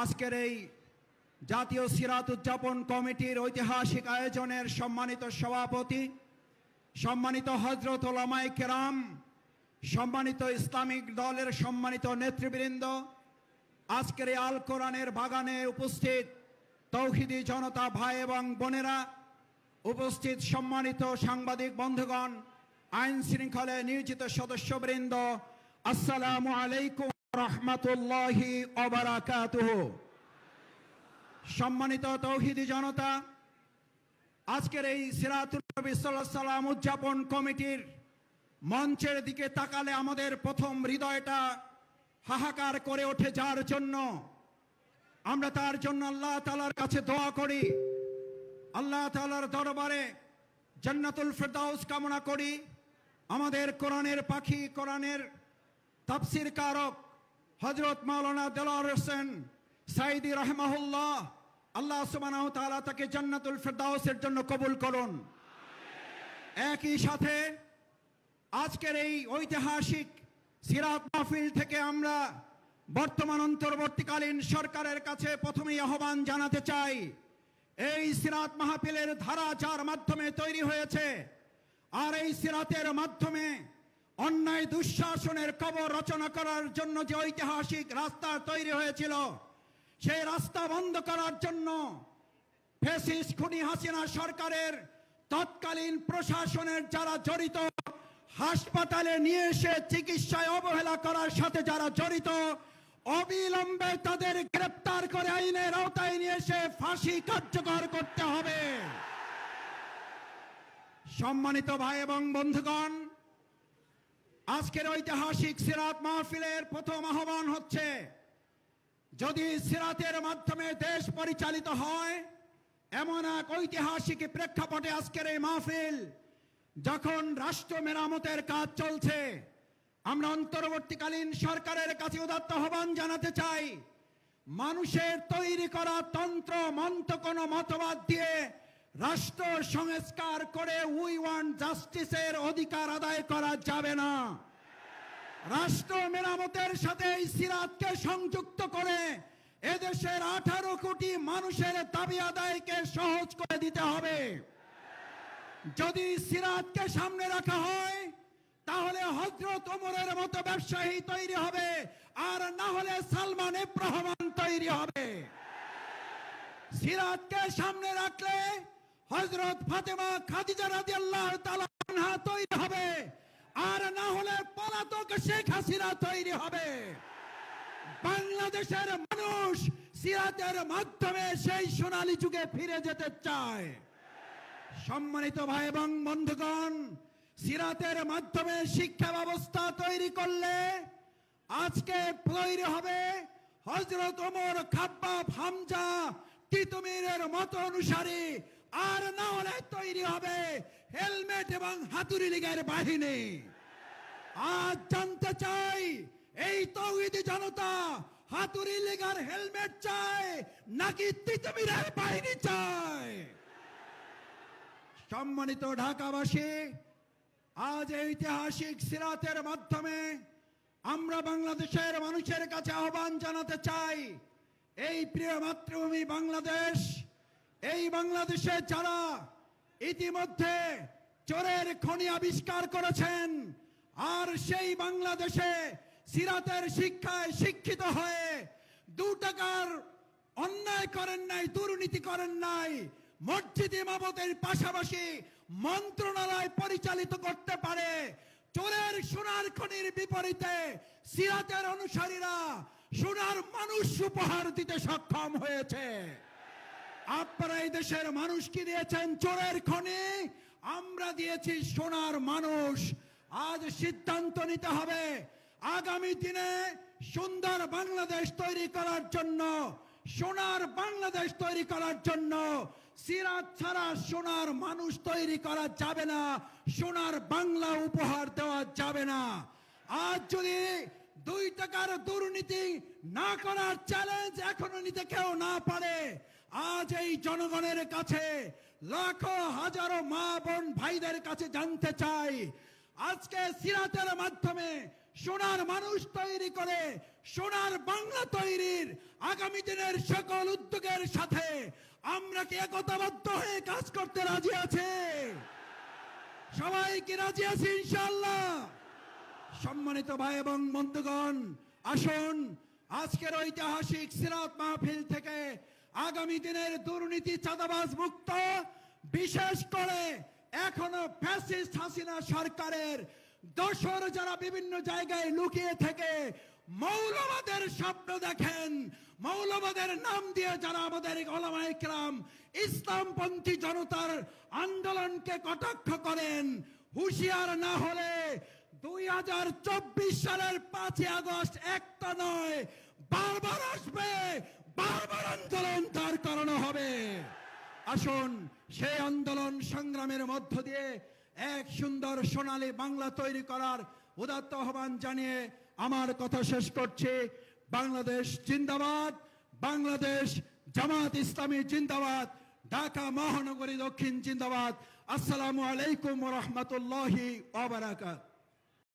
আজকের এই জাতীয় সিরাত উদযাপন কমিটির ঐতিহাসিক আয়োজনের সম্মানিত সভাপতি, সম্মানিত হযরত উলামায়ে কেরাম, সম্মানিত ইসলামিক দলের সম্মানিত নেতৃবৃন্দ, আজকের এই আল কোরআনের বাগানে উপস্থিত তৌহিদি জনতা ভাই এবং বোনেরা, উপস্থিত সম্মানিত সাংবাদিক বন্ধুগণ, আইন শৃঙ্খলায় নিয়োজিত সদস্যবৃন্দ, আসসালামু আলাইকুম রাহমাতুল্লাহি ওয়া বারাকাতুহু। সম্মানিত তৌহিদি জনতা, আজকের এই সিরাতুন নবী সাল্লাল্লাহু আলাইহি ওয়াসাল্লাম উদযাপন কমিটির মঞ্চের দিকে তাকালে আমাদের প্রথম হৃদয়টা হাহাকার করে ওঠে, যার জন্য আমরা তার জন্য আল্লাহ তাআলার কাছে দোয়া করি, আল্লাহ তাআলার দরবারে জান্নাতুল ফেরদাউস কামনা করি। আমাদের কোরআনের পাখি, কোরআনের তাফসীর কারক হযরত মাওলানা দেলোয়ার হোসেন সাঈদী রাহিমাহুল্লাহ, আল্লাহ সুবহানাহু ওয়া তাআলা তাকে জান্নাতুল ফেরদাউসের জন্য কবুল করুন। একই সাথে আজকের এই ঐতিহাসিক সিরাত মাহফিল থেকে আমরা বর্তমান অন্তর্বর্তীকালীন সরকারের কাছে প্রথমেই আহ্বান জানাতে চাই, এই সিরাত মাহফিলের ধারা যার মাধ্যমে তৈরি হয়েছে, আর এই সিরাতের মাধ্যমে অন্যায় দুঃশাসনের কবর রচনা করার জন্য যে ঐতিহাসিক রাস্তা তৈরি হয়েছিল, সেই রাস্তা বন্ধ করার জন্য ফ্যাসিস্ট খুনি হাসিনা সরকারের তৎকালীন প্রশাসনের যারা জড়িত, হাসপাতালে নিয়ে এসে চিকিৎসায় অবহেলা করার সাথে যারা জড়িত, অবিলম্বে তাদের গ্রেপ্তার করে আইনের আওতায় নিয়ে এসে ফাঁসি কার্যকর করতে হবে। সম্মানিত ভাই এবং বন্ধুগণ, আজকের ঐতিহাসিক সিরাত মাহফিলের প্রথম আহ্বান হচ্ছে, যদি সিরাতের মাধ্যমে দেশ পরিচালিত হয়, এমন এক ঐতিহাসিক প্রেক্ষাপটে আজকের এই মাহফিল, যখন রাষ্ট্র মেরামতের কাজ চলছে, আমরা অন্তর্বর্তীকালীন সরকারের কাছে উদাত্ত আহ্বান জানাতে চাই, মানুষের তৈরি করা তন্ত্র মন্ত্র কোনো মতবাদ দিয়ে রাষ্ট্র সংস্কার করে উই ওয়ান্ট জাস্টিসের অধিকার আদায় করা যাবে না। রাষ্ট্র মেরামতের সাথে এই সিরাতকে সংযুক্ত করে এদেশের 18 কোটি মানুষের দাবি আদায়কে সহজ করে দিতে হবে। যদি সিরাতকে সামনে রাখা হয়, তাহলে হযরত ওমরের মতো ব্যবসায়ী তৈরি হবে, আর না হলে সালমান এফ রহমান তৈরি হবে। সিরাতকে সামনে রাখলে হযরত ফাতেমা খাদিজা রাদিয়াল্লাহু তাআলা আনহা তৈরি হবে, আর না হলে পলাতক শেখ হাসিনা তৈরি হবে। বাংলাদেশের মানুষ সিরাতের মাধ্যমে সেই সোনালী যুগে ফিরে যেতে চায়। সম্মানিত ভাই এবং বন্ধুগণ, সিরাতের মাধ্যমে শিক্ষা ব্যবস্থা তৈরি করলে আজকে তৈরি হবে হযরত ওমর, খাব্বাব, হামজা, তিতুমীরের মত অনুসারী, আর না হলে তৈরি হবে হেলমেট এবং হাতুড়ি লীগের বাহিনী। আজ জানতে চাই, এই তৌহিদি জনতা হাতুড়ি লীগ আর হেলমেট চায় নাকি তিতুমীরের বাহিনী চায়? সম্মানিত ঢাকাবাসী, আজ ঐতিহাসিক সিরাতের মাধ্যমে আমরা বাংলাদেশের মানুষের কাছে আহ্বান জানাতে চাই, এই প্রিয় মাতৃভূমি বাংলাদেশ, এই বাংলাদেশে যারা ইতিমধ্যে চোরের খনি আবিষ্কার করেছেন, আর সেই বাংলাদেশে সিরাতের শিক্ষায় শিক্ষিত হয়ে 2 টাকার অন্যায় করেন নাই, দুর্নীতি করেন নাই, মসজিদ ইমামতের পাশাপাশি মন্ত্রণালয় পরিচালিত করতে পারে, চোরের সোনার খনির বিপরীতে সিরাতের অনুসারীরা সোনার মানুষ উপহার দিতে সক্ষম হয়েছে। আপনারা এই দেশের মানুষ কি দিয়েছেন? চোরের খনি। আমরা দিয়েছি সোনার মানুষ। আজ সিদ্ধান্ত নিতে হবে, আগামী দিনে সুন্দর বাংলাদেশ তৈরি করার জন্য, সোনার বাংলাদেশ তৈরি করার জন্য সিরাত ছাড়া সোনার মানুষ তৈরি করা যাবে না, সোনার বাংলা উপহার দেওয়া যাবে না। আজ যদি 2 টাকার দুর্নীতি না করার চ্যালেঞ্জ এখনো নিতে কেউ না পারে, আজ এই জনগণের কাছে, লাখো হাজারো মা বোন ভাইদের কাছে জানতে চাই, আজকে সিরাতের মাধ্যমে সোনার মানুষ তৈরি করে সোনার বাংলা তৈরির আগামী দিনের সকল উদ্যোগের সাথে আমরা কি একতাবদ্ধ হয়ে কাজ করতে রাজি আছে? সবাই কি রাজি আছে ইনশাআল্লাহ? সম্মানিত ভাই এবং বন্ধুগণ, আসুন আজকের ঐতিহাসিক সিরাত মাহফিল থেকে আগামী দিনের দুর্নীতি চাঁদাবাজ মুক্ত, বিশেষ করে এখনো ফ্যাসিস্ট হাসিনা সরকারের দোসর যারা বিভিন্ন জায়গায় লুকিয়ে থেকে মৌলবাদের স্বপ্ন দেখেন, মৌলবাদের নাম দিয়ে যারা আমাদের ওলামায়ে কেরাম ইসলামপন্থী জনতার আন্দোলনকে কটাক্ষ করেন, হুঁশিয়ার না হলে 2024 সালের 5 আগস্ট একটা নয় বারবার আসবে, বারবার আন্দোলন তার কারণে হবে। আসুন সেই আন্দোলন সংগ্রামের মধ্য দিয়ে এক সুন্দর সোনালী বাংলা তৈরি করার উদাত্ত আহ্বান জানিয়ে আমার কথা শেষ করছি। বাংলাদেশ জিন্দাবাদ, বাংলাদেশ জামাত ইসলামী জিন্দাবাদ, ঢাকা মহানগরী দক্ষিণ জিন্দাবাদ। আসসালামু আলাইকুম ওয়া রাহমাতুল্লাহি ওয়া বারাকাতুহু।